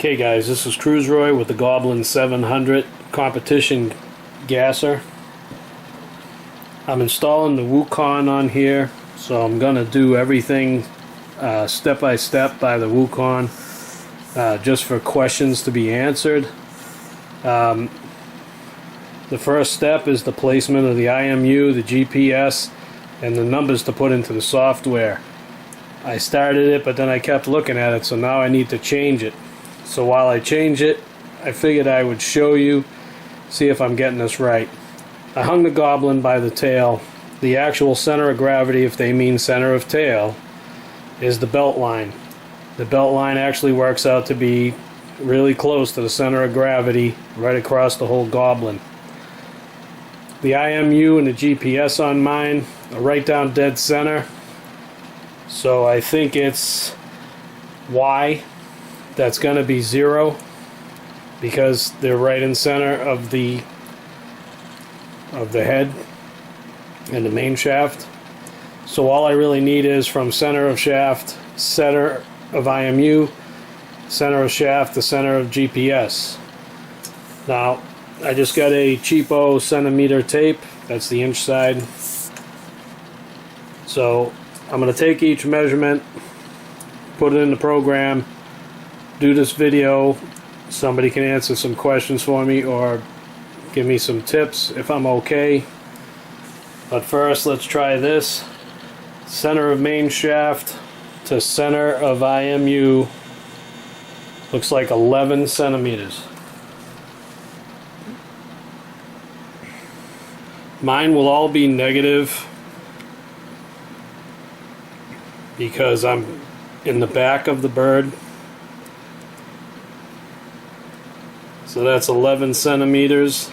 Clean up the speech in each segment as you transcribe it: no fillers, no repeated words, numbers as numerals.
Okay guys, this is Cruiseroy with the Goblin 700 competition gasser. I'm installing the WooKong on here, so I'm going to do everything step by step by the WooKong, just for questions to be answered. The first step is the placement of the IMU, the GPS, and the numbers to put into the software. I started it, but then I kept looking at it, so now I need to change it. So while I change it, I figured I would show you, see if I'm getting this right. I hung the Goblin by the tail. The actual center of gravity, if they mean center of tail, is the belt line. The belt line actually works out to be really close to the center of gravity, right across the whole Goblin. The IMU and the GPS on mine are right down dead center. So I think it's Y. That's going to be 0 because they're right in center of the head and the main shaft. So all I really need is from center of shaft, center of IMU, center of shaft, the center of GPS. Now I just got a cheapo centimeter tape. That's the inch side. So I'm going to take each measurement, put it in the program, do this video. Somebody can answer some questions for me or give me some tips if I'm okay. But first, let's try this. Center of main shaft to center of IMU looks like 11 centimeters. Mine will all be negative because I'm in the back of the bird. So that's 11 centimeters.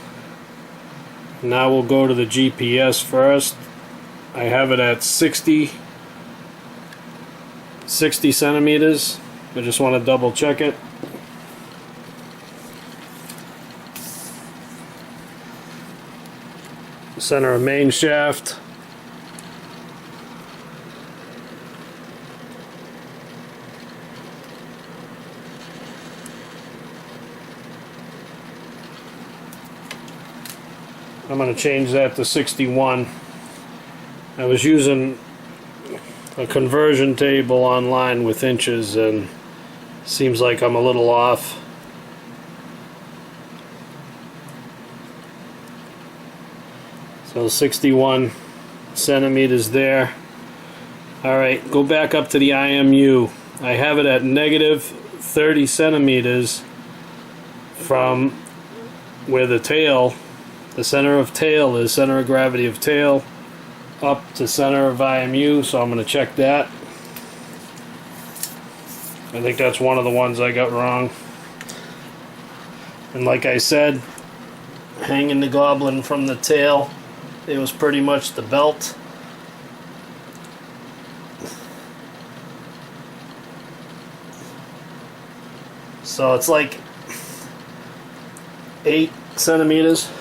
Now we'll go to the GPS first. I have it at 60 centimeters. I just want to double check it. Center of main shaft. I'm going to change that to 61. I was using a conversion table online with inches and seems like I'm a little off. So 61 centimeters there. Alright, go back up to the IMU. I have it at negative 30 centimeters from where the tail, the center of tail is, center of gravity of tail, up to center of IMU, so I'm going to check that. I think that's one of the ones I got wrong. And like I said, hanging the Goblin from the tail, it was pretty much the belt. So it's like 8 centimeters.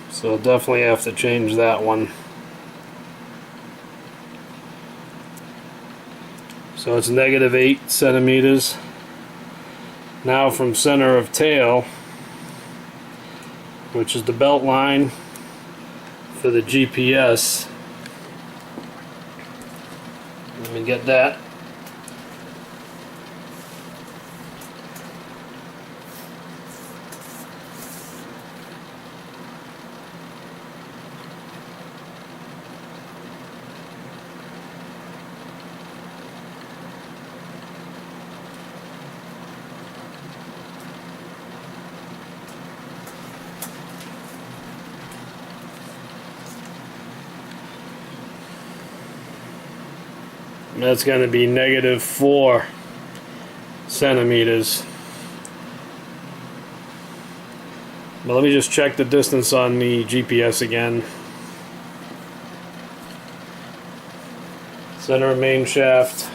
So definitely have to change that one. So it's negative 8 centimeters. Now from center of tail, which is the belt line for the GPS. Let me get that. That's going to be negative 4 centimeters. But let me just check the distance on the GPS again. Center of main shaft.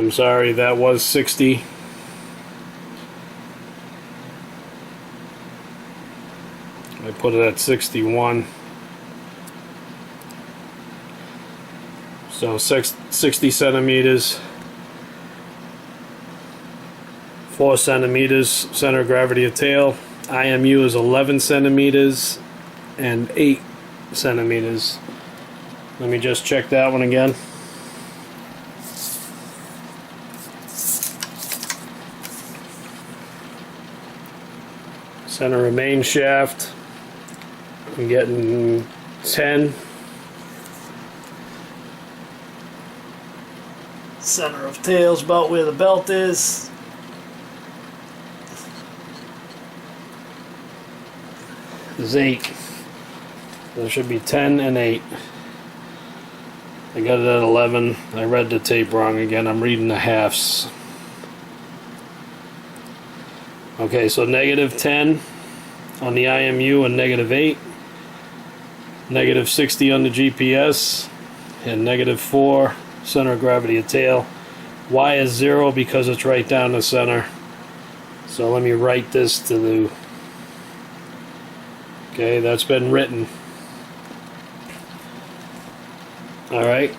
I'm sorry, that was 60. I put it at 61. So 60 centimeters, 4 centimeters center of gravity of tail. IMU is 11 centimeters and 8 centimeters. Let me just check that one again. Center of main shaft, I'm getting 10. Center of tail's about where the belt is. Is 8. There should be 10 and 8. I got it at 11. I read the tape wrong again. I'm reading the halves. Okay, so negative 10 on the IMU and negative 8. Negative 60 on the GPS. And negative 4 center of gravity of tail. Y is 0 because it's right down the center. So let me write this to the... Okay, that's been written. Alright,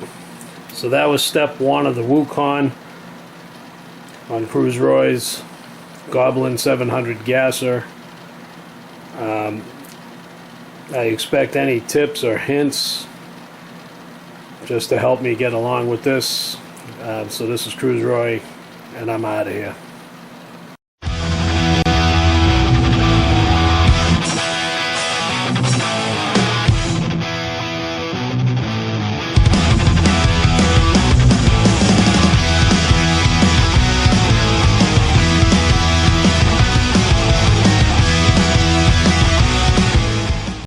so that was step 1 of the WooKong on Cruiseroy's Goblin 700 gasser. I expect any tips or hints just to help me get along with this. So this is Cruiseroy, and I'm out of here.